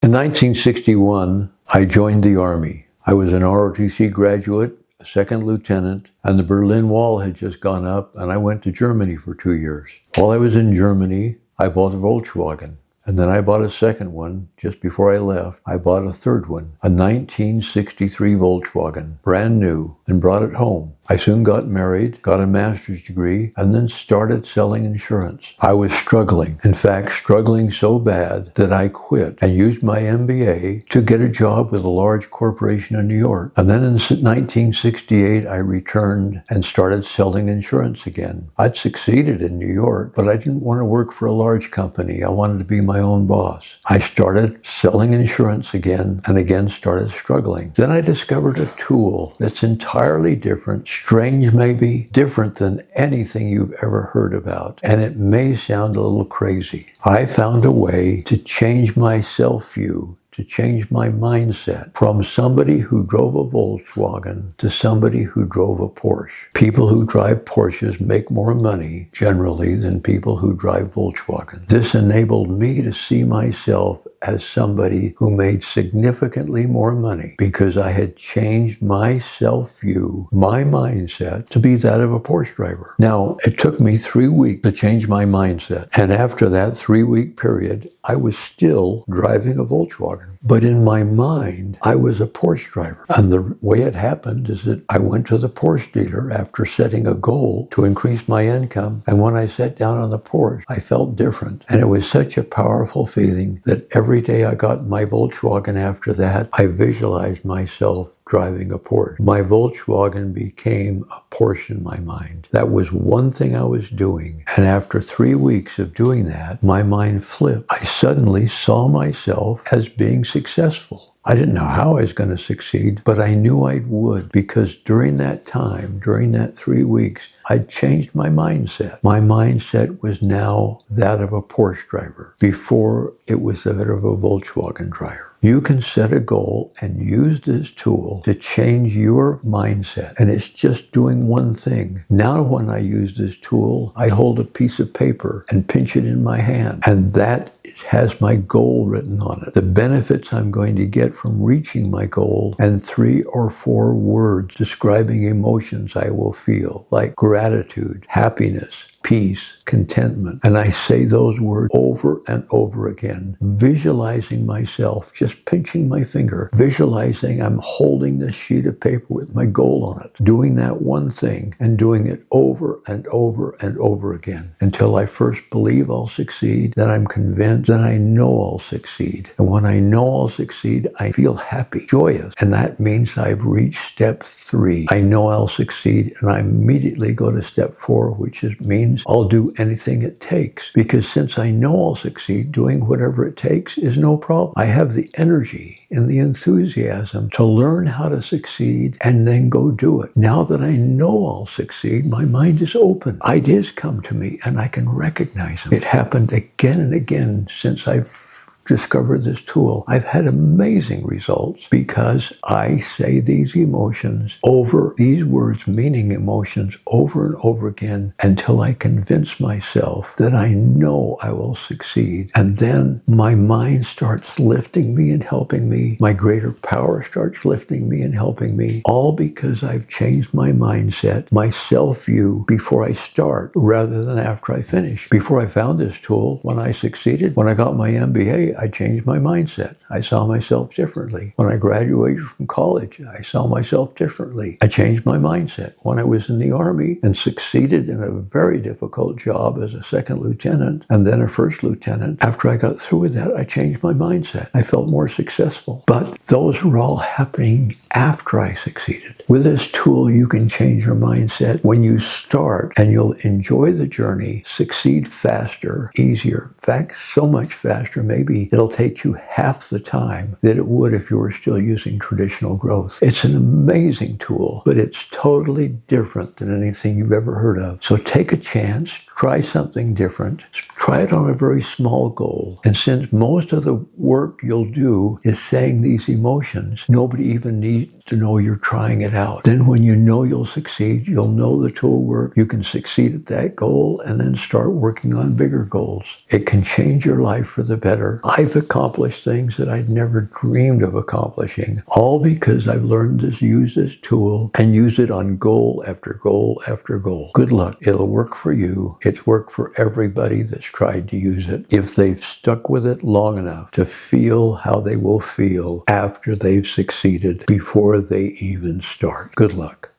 In 1961, I joined the Army. I was an ROTC graduate, a second lieutenant, and the Berlin Wall had just gone up, and I went to Germany for 2 years. While I was in Germany, I bought a Volkswagen. And then I bought a second one just before I left. I bought a third one, a 1963 Volkswagen, brand new, and brought it home. I soon got married, got a master's degree, and then started selling insurance. I was struggling. In fact, struggling so bad that I quit and used my MBA to get a job with a large corporation in New York. And then in 1968, I returned and started selling insurance again. I'd succeeded in New York, but I didn't want to work for a large company. I wanted to be my own boss. I started selling insurance again and again started struggling. Then I discovered a tool that's entirely different, strange maybe, different than anything you've ever heard about. And it may sound a little crazy. I found a way to change my self-view, to change my mindset from somebody who drove a Volkswagen to somebody who drove a Porsche. People who drive Porsches make more money generally than people who drive Volkswagen. This enabled me to see myself as somebody who made significantly more money because I had changed my self-view, my mindset, to be that of a Porsche driver. Now, it took me 3 weeks to change my mindset. And after that 3-week period, I was still driving a Volkswagen. But in my mind, I was a Porsche driver. And the way it happened is that I went to the Porsche dealer after setting a goal to increase my income. And when I sat down on the Porsche, I felt different. And it was such a powerful feeling that every day I got in my Volkswagen after that, I visualized myself driving a Porsche. My Volkswagen became a Porsche in my mind. That was one thing I was doing. And after 3 weeks of doing that, my mind flipped. I suddenly saw myself as being successful. I didn't know how I was going to succeed, but I knew I would because during that time, during that 3 weeks, I'd changed my mindset. My mindset was now that of a Porsche driver. Before, it was that of a Volkswagen driver. You can set a goal and use this tool to change your mindset. And it's just doing one thing. Now when I use this tool, I hold a piece of paper and pinch it in my hand. And that has my goal written on it. The benefits I'm going to get from reaching my goal, and 3 or 4 words describing emotions I will feel, like gratitude, happiness, peace, contentment. And I say those words over and over again, visualizing myself, just pinching my finger, visualizing I'm holding this sheet of paper with my goal on it, doing that one thing and doing it over and over and over again until I first believe I'll succeed, then I'm convinced, then I know I'll succeed. And when I know I'll succeed, I feel happy, joyous. And that means I've reached step 3. I know I'll succeed, and I immediately go to step 4, which means I'll do anything it takes, because since I know I'll succeed, doing whatever it takes is no problem. I have the energy and the enthusiasm to learn how to succeed and then go do it. Now that I know I'll succeed, my mind is open. Ideas come to me and I can recognize them. It happened again and again since I've discovered this tool. I've had amazing results because I say these emotions over, these words meaning emotions over and over again until I convince myself that I know I will succeed. And then my mind starts lifting me and helping me. My greater power starts lifting me and helping me, all because I've changed my mindset, my self-view before I start rather than after I finish. Before I found this tool, when I succeeded, when I got my MBA, I changed my mindset. I saw myself differently. When I graduated from college, I saw myself differently. I changed my mindset. When I was in the Army and succeeded in a very difficult job as a second lieutenant and then a first lieutenant, after I got through with that, I changed my mindset. I felt more successful. But those were all happening after I succeeded. With this tool, you can change your mindset when you start, and you'll enjoy the journey, succeed faster, easier. In fact, so much faster, maybe it'll take you half the time that it would if you were still using traditional growth. It's an amazing tool, but it's totally different than anything you've ever heard of. So take a chance, try something different, Try it on a very small goal. And since most of the work you'll do is saying these emotions, nobody even needs to know you're trying it out. Then when you know you'll succeed, you'll know the tool work, you can succeed at that goal and then start working on bigger goals. It can change your life for the better. I've accomplished things that I'd never dreamed of accomplishing, all because I've learned to use this tool and use it on goal after goal after goal. Good luck. It'll work for you. It's worked for everybody that's tried to use it, if they've stuck with it long enough to feel how they will feel after they've succeeded before they even start. Good luck.